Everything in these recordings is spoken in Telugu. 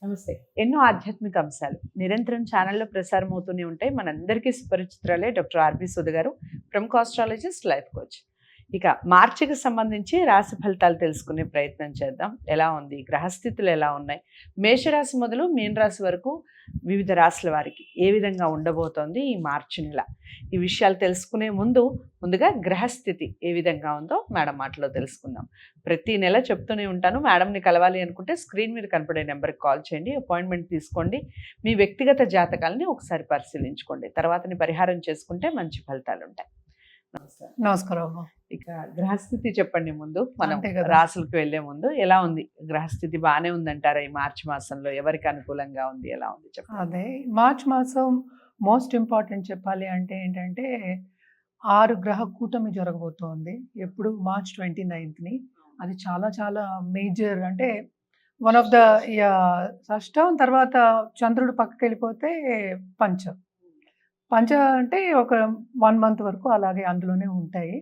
నమస్తే. ఎన్నో ఆధ్యాత్మిక అంశాలు నిరంతరం ఛానల్‌లో ప్రసారం అవుతూనే ఉంటాయి. మనందరికీ సుపరిచితురాలే డాక్టర్ ఆర్‌బి సుధ గారు, ప్రముఖ ఆస్ట్రాలజిస్ట్, లైఫ్ కోచ్. ఇక మార్చికి సంబంధించి రాశి ఫలితాలు తెలుసుకునే ప్రయత్నం చేద్దాం. ఎలా ఉంది? గ్రహస్థితులు ఎలా ఉన్నాయి? మేషరాశి మొదలు మీనరాశి వరకు వివిధ రాశుల వారికి ఏ విధంగా ఉండబోతోంది ఈ మార్చి నెల? ఈ విషయాలు తెలుసుకునే ముందుగా గ్రహస్థితి ఏ విధంగా ఉందో మేడం మాటలో తెలుసుకుందాం. ప్రతి నెల చెప్తూనే ఉంటాను, మేడంని కలవాలి అనుకుంటే స్క్రీన్ మీద కనపడే నెంబర్కి కాల్ చేయండి, అపాయింట్మెంట్ తీసుకోండి, మీ వ్యక్తిగత జాతకాలని ఒకసారి పరిశీలించుకోండి, తర్వాతని పరిహారం చేసుకుంటే మంచి ఫలితాలు ఉంటాయి. నమస్కారం అమ్మా. ఇక గ్రహస్థితి చెప్పండి ముందు, మనం రాసులకు వెళ్లే ముందు. ఎలా ఉంది గ్రహస్థితి? బాగానే ఉందంటారా ఈ మార్చి మాసంలో? ఎవరికి అనుకూలంగా ఉంది, ఎలా ఉంది చెప్పండి. అదే మార్చి మాసం మోస్ట్ ఇంపార్టెంట్ చెప్పాలి అంటే ఏంటంటే 6 గ్రహ కూటమి జరగబోతోంది. ఎప్పుడు మార్చ్ 29ని. అది చాలా చాలా మేజర్, అంటే వన్ ఆఫ్ ద షష్టం, తర్వాత చంద్రుడు పక్కకి వెళ్ళిపోతే పంచ అంటే ఒక 1 మంత్ వరకు అలాగే అందులోనే ఉంటాయి.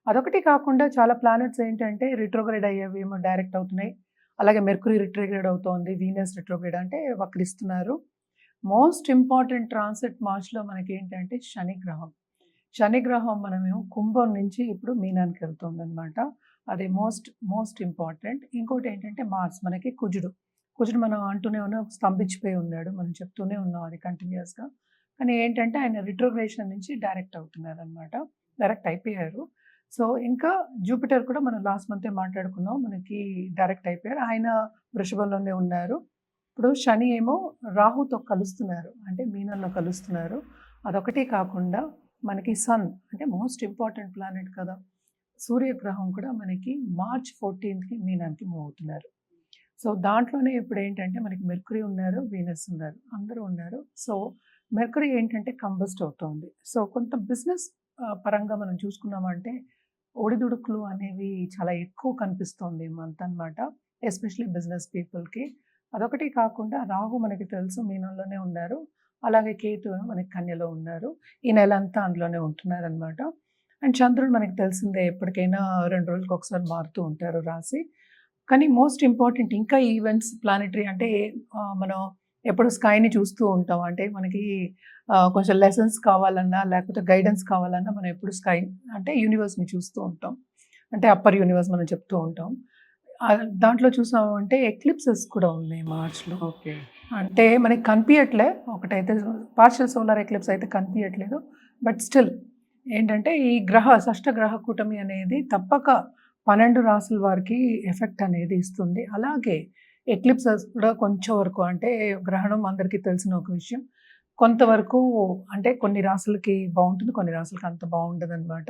అదొకటి కాకుండా చాలా ప్లానెట్స్ ఏంటంటే రిట్రోగ్రేడ్ అయ్యేవి ఏమో డైరెక్ట్ అవుతున్నాయి. అలాగే మెర్క్యూరీ రిట్రోగ్రేడ్ అవుతోంది, వీనస్ రిట్రోగ్రేడ్ అంటే వక్రిస్తున్నారు. మోస్ట్ ఇంపార్టెంట్ ట్రాన్సిట్ మార్చ్లో మనకి ఏంటంటే శనిగ్రహం మనమేమో కుంభం నుంచి ఇప్పుడు మీనానికి వెళ్తుంది అనమాట. అది మోస్ట్ ఇంపార్టెంట్. ఇంకోటి ఏంటంటే మార్స్ మనకి కుజుడు మనం అంటూనే ఉన్నాం, స్తంభించిపోయి ఉన్నాడు, మనం చెప్తూనే ఉన్నాం అది కంటిన్యూస్గా. కానీ ఏంటంటే ఆయన రిట్రోగ్రేషన్ నుంచి డైరెక్ట్ అవుతున్నారు అనమాట, డైరెక్ట్ అయిపోయారు. సో ఇంకా జూపిటర్ కూడా మనం లాస్ట్ మంతే మాట్లాడుకున్నాం, మనకి డైరెక్ట్ అయిపోయారు, ఆయన వృషభంలోనే ఉన్నారు. ఇప్పుడు శని ఏమో రాహుతో కలుస్తున్నారు, అంటే మీనంలో కలుస్తున్నారు. అదొకటి కాకుండా మనకి సన్ అంటే మోస్ట్ ఇంపార్టెంట్ ప్లానెట్ కదా, సూర్యగ్రహం కూడా మనకి మార్చ్ 14కి మీనానికి మూవ్ అవుతున్నారు. సో దాంట్లోనే ఇప్పుడు ఏంటంటే మనకి మెర్క్యూరీ ఉన్నారు, వీనస్ ఉన్నారు, అందరూ ఉన్నారు. సో మెర్క్యూరీ ఏంటంటే కంబస్ట్ అవుతుంది. సో కొంత బిజినెస్ పరంగా మనం చూసుకున్నామంటే ఒడిదుడుకులు అనేవి చాలా ఎక్కువ కనిపిస్తుంది ఈ మంత్ అనమాట, ఎస్పెషలీ బిజినెస్ పీపుల్కి. అదొకటి కాకుండా రాహు మనకి తెలుసు మీనంలోనే ఉన్నారు, అలాగే కేతు మనకి కన్యలో ఉన్నారు. ఈ నెల అంతా అందులోనే ఉంటున్నారు అనమాట. అండ్ చంద్రుడు మనకి తెలిసిందే, ఎప్పటికైనా 2 రోజులకు ఒకసారి మారుతూ ఉంటారు రాశి. కానీ మోస్ట్ ఇంపార్టెంట్ ఇంకా ఈవెంట్స్ ప్లానెటరీ అంటే మనం ఎప్పుడు స్కైని చూస్తూ ఉంటాం, అంటే మనకి కొంచెం లెసన్స్ కావాలన్నా లేకపోతే గైడెన్స్ కావాలన్నా మనం ఎప్పుడు స్కై అంటే యూనివర్స్ని చూస్తూ ఉంటాం, అంటే అప్పర్ యూనివర్స్ మనం చెప్తూ ఉంటాం. దాంట్లో చూసామంటే ఎక్లిప్సెస్ కూడా ఉన్నాయి మార్చ్లో. ఓకే, అంటే మనకి కనిపించట్లే, ఒకటైతే పార్షియల్ సోలార్ ఎక్లిప్స్ అయితే కనిపించట్లేదు, బట్ స్టిల్ ఏంటంటే ఈ షష్ఠ గ్రహ కూటమి అనేది తప్పక 12 రాసుల వారికి ఎఫెక్ట్ అనేది ఇస్తుంది. అలాగే ఎక్లిప్సెస్ కూడా కొంచెం వరకు, అంటే గ్రహణం అందరికీ తెలిసిన ఒక విషయం, కొంతవరకు అంటే కొన్ని రాసులకి బాగుంటుంది, కొన్ని రాసులకి అంత బాగుండదు అనమాట.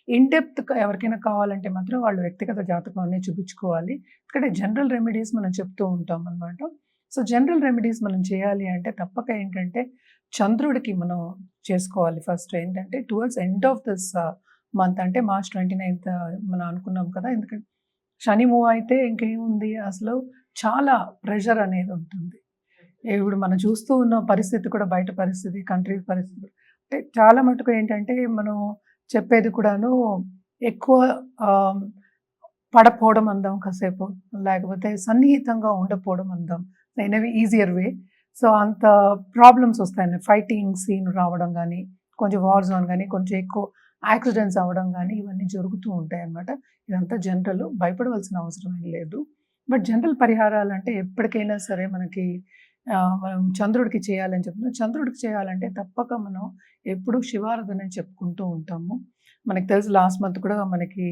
ఇన్డెప్త్ ఎవరికైనా కావాలంటే మాత్రం వాళ్ళు వ్యక్తిగత జాతకాన్ని చూపించుకోవాలి. ఇక్కడ జనరల్ రెమెడీస్ మనం చెప్తూ ఉంటాం అనమాట. సో జనరల్ రెమెడీస్ మనం చేయాలి అంటే తప్పక ఏంటంటే చంద్రుడికి మనం చేసుకోవాలి. ఫస్ట్ ఏంటంటే towards end of this month, అంటే మార్చ్ 29th మనం అనుకున్నాం కదా, ఎందుకంటే శని మూవ్ అయితే ఇంకేముంది, అసలు చాలా ప్రెషర్ అనేది ఉంటుంది. ఇప్పుడు మనం చూస్తూ ఉన్న పరిస్థితి కూడా, బయట పరిస్థితి, కంట్రీ పరిస్థితి అంటే చాలా మటుకు ఏంటంటే మనం చెప్పేది కూడాను ఎక్కువ పడపోవడం అందాం కాసేపు, లేకపోతే సన్నిహితంగా ఉండకపోవడం అందాం, అయినవి ఈజియర్ వే. సో అంత ప్రాబ్లమ్స్ వస్తాయండి, ఫైటింగ్ సీన్ రావడం కానీ, కొంచెం వార్ జోన్ కానీ, కొంచెం ఎక్కువ యాక్సిడెంట్స్ అవ్వడం కానీ, ఇవన్నీ జరుగుతూ ఉంటాయి అన్నమాట. ఇదంతా జనరల్, భయపడవలసిన అవసరం ఏం లేదు. బట్ జనరల్ పరిహారాలు అంటే ఎప్పటికైనా సరే మనకి మనం చంద్రుడికి చేయాలని చెప్తున్నాం. చంద్రుడికి చేయాలంటే తప్పక మనం ఎప్పుడు శివారాధన చెప్పుకుంటూ ఉంటాము. మనకి తెలుసు లాస్ట్ మంత్ కూడా మనకి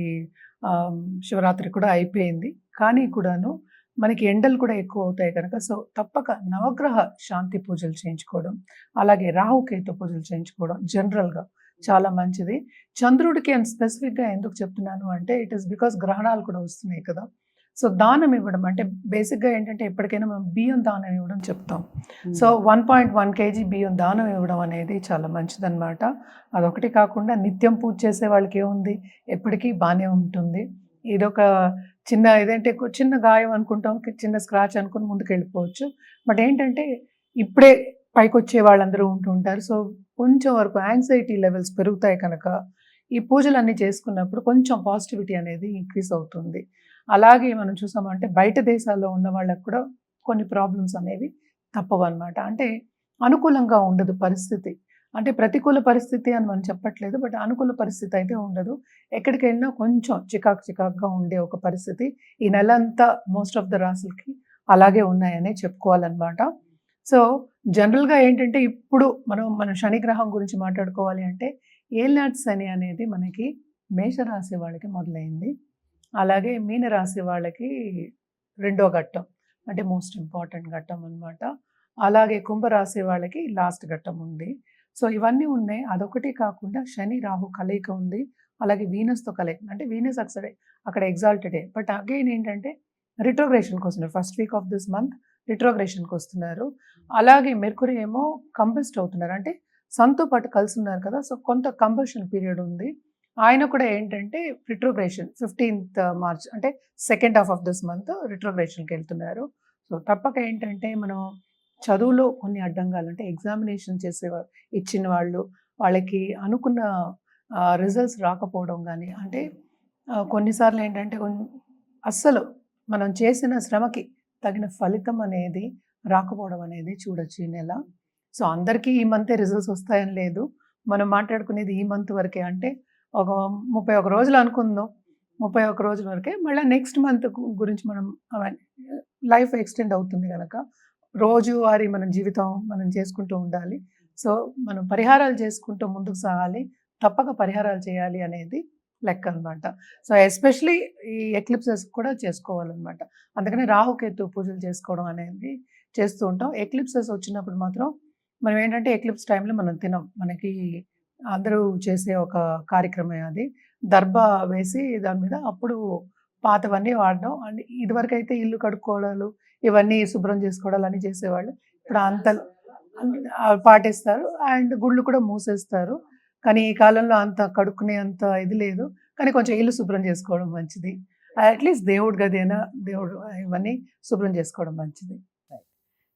శివరాత్రి కూడా అయిపోయింది, కానీ కూడాను మనకి ఎండలు కూడా ఎక్కువ అవుతాయి కనుక సో తప్పక నవగ్రహ శాంతి పూజలు చేయించుకోవడం, అలాగే రాహుకేతు పూజలు చేయించుకోవడం జనరల్గా చాలా మంచిది. చంద్రుడికి అండ్ స్పెసిఫిక్గా ఎందుకు చెప్తున్నాను అంటే ఇట్ ఈస్ బికాస్ గ్రహణాలు కూడా వస్తున్నాయి కదా. సో దానం ఇవ్వడం అంటే బేసిక్గా ఏంటంటే ఎప్పటికైనా మనం బియ్యం దానం ఇవ్వడం చెప్తాం. సో 1.1 kg బియ్యం దానం ఇవ్వడం అనేది చాలా మంచిదన్నమాట. అదొకటి కాకుండా నిత్యం పూజ చేసే వాళ్ళకి ఏముంది, ఎప్పటికీ బాగానే ఉంటుంది. ఇదొక చిన్న ఏదంటే చిన్న గాయం అనుకుంటాం, చిన్న స్క్రాచ్ అనుకుని ముందుకు వెళ్ళిపోవచ్చు. బట్ ఏంటంటే ఇప్పుడే పైకి వచ్చే వాళ్ళందరూ ఉంటూ ఉంటారు. సో కొంచెం వరకు యాంగ్జైటీ లెవెల్స్ పెరుగుతాయి కనుక ఈ పూజలన్నీ చేసుకున్నప్పుడు కొంచెం పాజిటివిటీ అనేది ఇంక్రీజ్ అవుతుంది. అలాగే మనం చూసామంటే బయట దేశాల్లో ఉన్న వాళ్ళకు కూడా కొన్ని ప్రాబ్లమ్స్ అనేవి తప్పవన్నమాట. అంటే అనుకూలంగా ఉండదు పరిస్థితి. అంటే ప్రతికూల పరిస్థితి అని మనం చెప్పట్లేదు. బట్ అనుకూల పరిస్థితి అయితే ఉండదు. ఎక్కడికెళ్ళినా కొంచెం చికాకుగా ఉండే ఒక పరిస్థితి ఈ నెలంతా మోస్ట్ ఆఫ్ ద రాసులకి అలాగే ఉన్నాయనే చెప్పుకోవాలన్నమాట. సో, జనరల్‌గా ఏంటంటే ఇప్పుడు మన శని గ్రహం గురించి మాట్లాడుకోవాలి అంటే ఏలినాటి శని అనేది మనకి మేషరాశి వాళ్ళకి మొదలైంది. అలాగే మీనరాశి వాళ్ళకి రెండో ఘట్టం. అంటే మోస్ట్ ఇంపార్టెంట్ ఘట్టం అన్నమాట. అలాగే కుంభరాశి వాళ్ళకి లాస్ట్ ఘట్టం ఉంది. సో, ఇవన్నీ ఉన్నాయి. అదొకటి కాకుండా శని, రాహు కలయిక ఉంది. అలాగే వీనస్‌తో కలయిక. అంటే వీనస్ అక్కడ ఎగ్జాల్టెడే. బట్ అగైన్ ఏంటంటే రిట్రోగ్రేషన్‌కొస్తున్నారు. First week of this month రిట్రోగ్రేషన్‌కొస్తున్నారు. అలాగే మెర్క్యూరీ ఏమో కంబస్ట్ అవుతున్నారు. అంటే సన్‌తో పాటు కలిసున్నారు కదా! సో, కొంత కంబషన్ పీరియడ్ ఉంది. ఆయన కూడా ఏంటంటే రిట్రోగ్రేషన్ 15th మార్చ్ అంటే second half of this month రిట్రోగ్రేషన్‌కెళ్తున్నారు. సో, తప్పక ఏంటంటే మనం చదువులో కొన్ని అడ్డంగాలు అంటే ఎగ్జామినేషన్ ఇచ్చిన వాళ్ళకి అనుకున్న రిజల్ట్స్ రాకపోవడం గానీ, అంటే కొన్నిసార్లు ఏంటంటే అస్సలు మనం చేసిన శ్రమకి తగిన ఫలితం అనేది రాకపోవడం అనేది చూడొచ్చు ఈ నెల. సో, అందరికీ ఈ మంతే రిజల్ట్స్ వస్తాయని లేదు. మనం మాట్లాడుకునేది ఈ మంత్ వరకే. అంటే ఒక 31 రోజులు అనుకుందాం. 31 రోజుల వరకే. మళ్ళా నెక్స్ట్ మంత్ గురించి మనం అవన్నీ లైఫ్ ఎక్స్టెండ్ అవుతుంది గనక రోజువారీ మన జీవితం మనం చేసుకుంటూ ఉండాలి. సో, మనం పరిహారాలు చేసుకుంటూ ముందుకు సాగాలి. తప్పక పరిహారాలు చేయాలి అనేది లెక్క అనమాట. సో, ఎస్పెషల్లీ ఈ ఎక్లిప్సెస్ కూడా చేసుకోవాలనమాట. అందుకని రాహుకేతు పూజలు చేసుకోవడం అనేది చేస్తూ ఉంటాం. ఎక్లిప్సెస్ వచ్చినప్పుడు మాత్రం మనం ఏంటంటే ఎక్లిప్స్ టైంలో మనం తినం. మనకి అందరూ చేసే ఒక కార్యక్రమమే అది. దర్భ వేసి దాని మీద అప్పుడు పాతవన్నీ వాడడం. అండ్ ఇదివరకైతే ఇల్లు కడుక్కోవడాలు, ఇవన్నీ శుభ్రం చేసుకోవడాలు అన్నీ చేసేవాళ్ళు. ఇప్పుడు పాటిస్తారు. అండ్ గుళ్ళు కూడా మూసేస్తారు. కానీ ఈ కాలంలో అంత కడుక్కునే అంత ఇది లేదు. కానీ కొంచెం ఇల్లు శుభ్రం చేసుకోవడం మంచిది. అట్‌లీస్ట్ దేవుడి గది అయినా ఇవన్నీ శుభ్రం చేసుకోవడం మంచిది.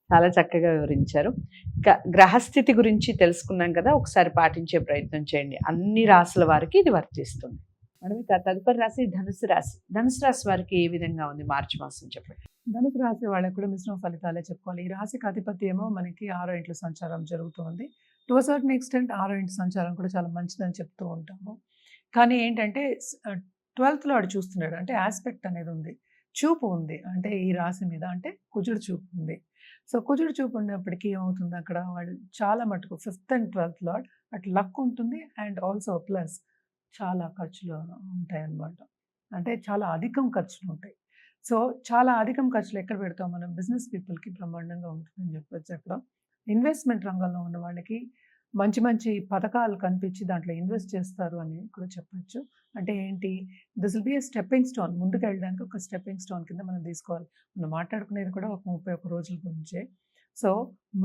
చాలా చక్కగా వివరించారు. ఇంకా గ్రహస్థితి గురించి తెలుసుకున్నాం కదా! ఒకసారి పాటించే ప్రయత్నం చేయండి. అన్ని రాసుల వారికి ఇది వర్తిస్తుంది. మేడం ఇక తదుపరి రాశి ధనుసు రాశి. ధనుసు రాశి వారికి ఏ విధంగా ఉంది మార్చి మాసం చెప్పండి? ధనుసు రాశి వాళ్ళకి కూడా మిశ్రమ ఫలితాలే చెప్పుకోవాలి. ఈ రాశికి అధిపతి ఏమో మనకి 6 ఇంట్ల సంచారం జరుగుతోంది. టు ఎ సర్టెన్ ఎక్స్‌టెంట్ 6 ఇంటి సంచారం కూడా చాలా మంచిదని చెప్తూ ఉంటాము. కానీ ఏంటంటే 12థ్ లార్డ్ చూస్తున్నాడు. అంటే యాస్పెక్ట్ అనేది ఉంది. చూపు ఉంది. అంటే ఈ రాశి మీద అంటే కుజుడు చూపు ఉంది. సో, కుజుడు చూపు ఉన్నప్పటికీ ఏమవుతుంది అక్కడ వాళ్ళు చాలా మటుకు 5th అండ్ 12th లార్డ్ అటు లక్ ఉంటుంది. అండ్ ఆల్సో ప్లస్ చాలా ఖర్చులు ఉంటాయన్నమాట. అంటే చాలా అధికం ఖర్చులుంటాయి. సో, చాలా అధికం ఖర్చులు ఎక్కడ పెడతాం మనం బిజినెస్ పీపుల్‌కి బ్రహ్మాండంగా ఉంటుందని చెప్పొచ్చు అక్కడ. ఇన్వెస్ట్‌మెంట్ రంగంలో ఉన్న వాళ్ళకి మంచి మంచి పథకాలు కనిపించి దాంట్లో ఇన్వెస్ట్ చేస్తారు అని కూడా చెప్పొచ్చు. అంటే ఏంటి this will be a stepping stone ముందుకెళ్ళడానికి ఒక స్టెప్పింగ్ స్టోన్ కింద మనం తీసుకోవాలి. మనం మాట్లాడుకునేది కూడా ఒక 31 రోజుల గురించే. సో,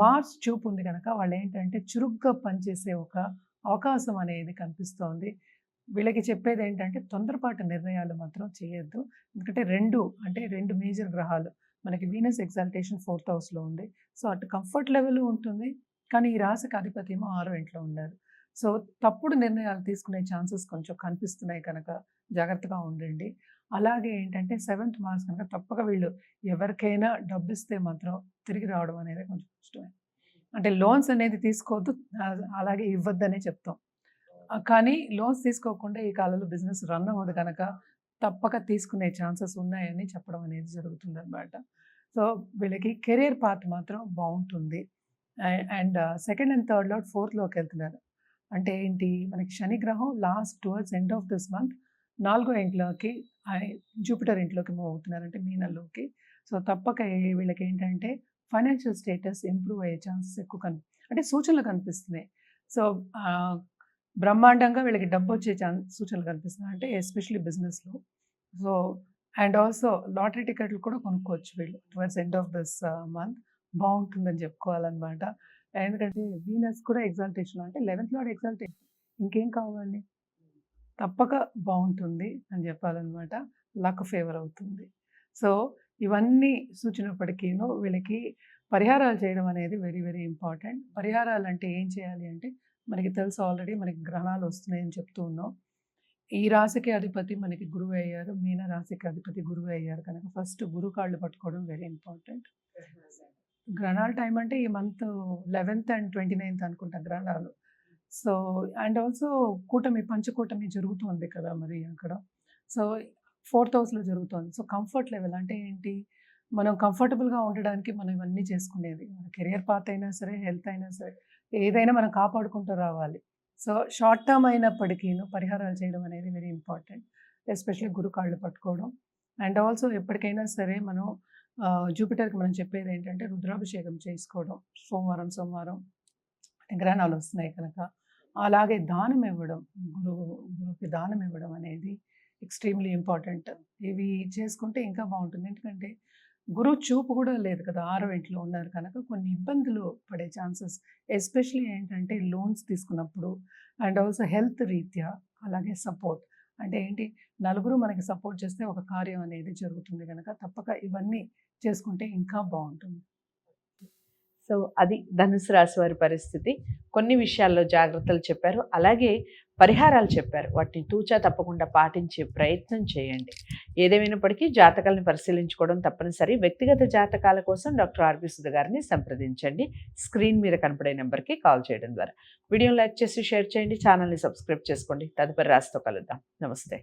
మార్స్ చూపు ఉంది గనక వాళ్ళేంటంటే చురుగ్గా పనిచేసే ఒక అవకాశం అనేది కనిపిస్తోంది. వీళ్ళకి చెప్పేదేంటంటే తొందరపాటు నిర్ణయాలు మాత్రం చేయొద్దు. ఎందుకంటే 2 మేజర్ గ్రహాలు మనకి వీనస్ ఎగ్జాల్టేషన్ 4th హౌస్‌లో ఉంది. సో, అటు కంఫర్ట్ లెవెల్ ఉంటుంది. కానీ ఈ రాశికి అధిపతి ఏమో 6వ ఇంట్లో ఉన్నారు. సో, తప్పుడు నిర్ణయాలు తీసుకునే ఛాన్సెస్ కొంచెం కనిపిస్తున్నాయి కనుక జాగ్రత్తగా ఉండండి. అలాగే ఏంటంటే 7th మార్స్ కనుక తప్పక వీళ్ళు ఎవరికైనా డబ్బిస్తే మాత్రం తిరిగి రావడం అనేది కొంచెం కష్టమే. అంటే లోన్స్ అనేది తీసుకోవద్దు. అలాగే ఇవ్వద్దనే చెప్తాం. కానీ లోన్స్ తీసుకోకుండా ఈ కాలంలో బిజినెస్ రన్ అవ్వదు కనుక తప్పక తీసుకునే ఛాన్సెస్ ఉన్నాయని చెప్పడం అనేది జరుగుతుందనమాట. సో, వీళ్ళకి కెరియర్ పాత్ మాత్రం బావుంటుంది. And second and third lord 4థ్‌లోకి వెళ్తున్నారు. అంటే ఏంటి మనకి శని గ్రహం last towards end of this month 4వ ఇంట్లోకి జూపిటర్ ఇంట్లోకి మూవ్ అవుతున్నారు. అంటే మీనంలోకి. సో, తప్పక వీళ్ళకి ఏంటంటే ఫైనాన్షియల్ స్టేటస్ ఇంప్రూవ్ అయ్యే ఛాన్సెస్ ఎక్కువ అంటే సూచనలు కనిపిస్తున్నాయి. సో, బ్రహ్మాండంగా వీళ్ళకి డబ్బొచ్చే సూచనలు కనిపిస్తున్నాయి. అంటే ఎస్పెషల్లీ బిజినెస్‌లో. సో, అండ్ ఆల్సో లాటరీ టికెట్లు కూడా కొనుక్కోవచ్చు వీళ్ళు. Towards end of this month బావుంటుందని చెప్పుకోవాలనమాట. ఎందుకంటే వీనస్ కూడా ఎగ్జాల్టేషన్ అంటే 11th లార్డ్ ఎగ్జాల్టేషన్. ఇంకేం కావాలి? తప్పక బావుంటుంది అని చెప్పాలనమాట. లక్ ఫేవర్ అవుతుంది. సో, ఇవన్నీ సూచినప్పటికీను వీళ్ళకి పరిహారాలు చేయడం అనేది వెరీ, వెరీ ఇంపార్టెంట్. పరిహారాలంటే ఏం చేయాలి అంటే మనకి తెలుసు ఆల్రెడీ మనకి గ్రహణాలు వస్తున్నాయని చెప్తూ ఉన్నాం. ఈ రాశికి అధిపతి మనకి గురువే అయ్యారు. మీన రాశికి అధిపతి గురువే అయ్యారు కనుక ఫస్ట్ గురు కాళ్ళు పట్టుకోవడం వెరీ ఇంపార్టెంట్. గ్రహణాల టైం అంటే ఈ మంత్ 11th అండ్ 29th అనుకుంటా గ్రహణాలు. సో, అండ్ ఆల్సో పంచకూటమి జరుగుతోంది కదా! మరి అక్కడ. సో, 4th హౌస్‌లో జరుగుతోంది. సో, కంఫర్ట్ లెవెల్ అంటే ఏంటి? మనం కంఫర్టబుల్‌గా ఉండడానికి మనం ఇవన్నీ చేసుకునేది. మన కెరియర్ పాత్ అయినా సరే, హెల్త్ అయినా సరే, ఏదైనా మనం కాపాడుకుంటూ రావాలి. సో, షార్ట్ టర్మ్ అయినప్పటికీను పరిహారాలు చేయడం అనేది వెరీ ఇంపార్టెంట్. ఎస్పెషల్లీ గురు కాళ్ళు పట్టుకోవడం. అండ్ ఆల్సో ఎప్పటికైనా సరే మనం జూపిటర్‌కి మనం చెప్పేదేంటంటే రుద్రాభిషేకం చేసుకోవడం. సోమవారం, సోమవారం గ్రహణాలు వస్తున్నాయి కనుక. అలాగే దానం ఇవ్వడం. గురువుకి దానం ఇవ్వడం అనేది ఎక్స్‌ట్రీమ్‌లీ ఇంపార్టెంట్. ఇవి చేసుకుంటే ఇంకా బావుంటుంది. ఎందుకంటే గురువు చూపు కూడా లేదు కదా! ఆరో ఇంట్లో ఉన్నారు కనుక కొన్ని ఇబ్బందులు పడే ఛాన్సెస్ ఎస్పెషల్లీ ఏంటంటే లోన్స్ తీసుకున్నప్పుడు అండ్ ఆల్సో హెల్త్ రీత్యా అలాగే సపోర్ట్. అంటే ఏంటి నలుగురు మనకి సపోర్ట్ చేస్తే ఒక కార్యం అనేది జరుగుతుంది గనక తప్పక ఇవన్నీ చేసుకుంటే ఇంకా బావుంటుంది. సో అది ధనుసు రాశి వారి పరిస్థితి. కొన్ని విషయాల్లో జాగ్రత్తలు చెప్పారు. అలాగే పరిహారాలు చెప్పారు. వాటిని తూచా తప్పకుండా పాటించే ప్రయత్నం చేయండి. ఏదేమైనప్పటికీ జాతకాలను పరిశీలించుకోవడం తప్పనిసరి. వ్యక్తిగత జాతకాల కోసం డాక్టర్ ఆర్బి సుధ గారిని సంప్రదించండి. స్క్రీన్ మీద కనపడే నెంబర్కి కాల్ చేయడం ద్వారా. వీడియోని లైక్ చేసి షేర్ చేయండి. ఛానల్ని సబ్స్క్రైబ్ చేసుకోండి. తదుపరి రాశితో కలుద్దాం. నమస్తే.